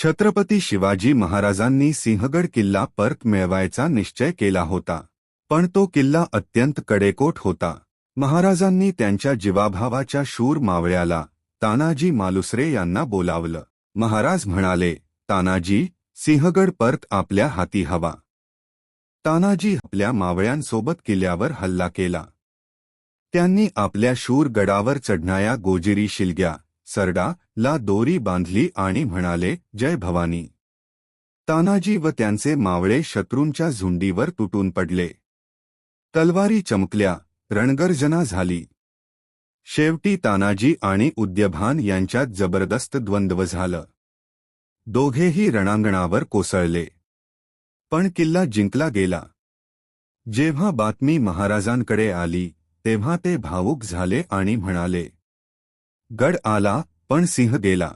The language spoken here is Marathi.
छत्रपती शिवाजी महाराजांनी सिंहगड किल्ला परत मिळवायचा निश्चय केला होता, पण तो किल्ला अत्यंत कडेकोट होता. महाराजांनी त्यांच्या जीवाभावाच्या शूर मावळ्याला तानाजी मालुसरे यांना बोलावलं. महाराज म्हणाले, तानाजी, सिंहगड परत आपल्या हाती हवा. तानाजी आपल्या मावळ्यांसोबत किल्ल्यावर हल्ला केला. त्यांनी आपल्या शूर गडावर चढणाऱ्या गोजिरी शिलग्या सरडा ला दोरी बांधली आणि म्हणाले, जय भवानी. तानाजी व त्यांचे मावळे शत्रूंच्या झुंडीवर तुटून पडले. तलवारी चमकल्या, रणगर्जना झाली. शेवटी तानाजी आणि उद्यभान यांच्यात जबरदस्त द्वंद्व झालं. दोघेही रणांगणावर कोसळले. पण किल्ला जिंकला गेला. जेव्हा बातमी महाराजांकडे आली तेव्हा ते भावुक झाले आणि म्हणाले, गड आला पण सिंह गेला.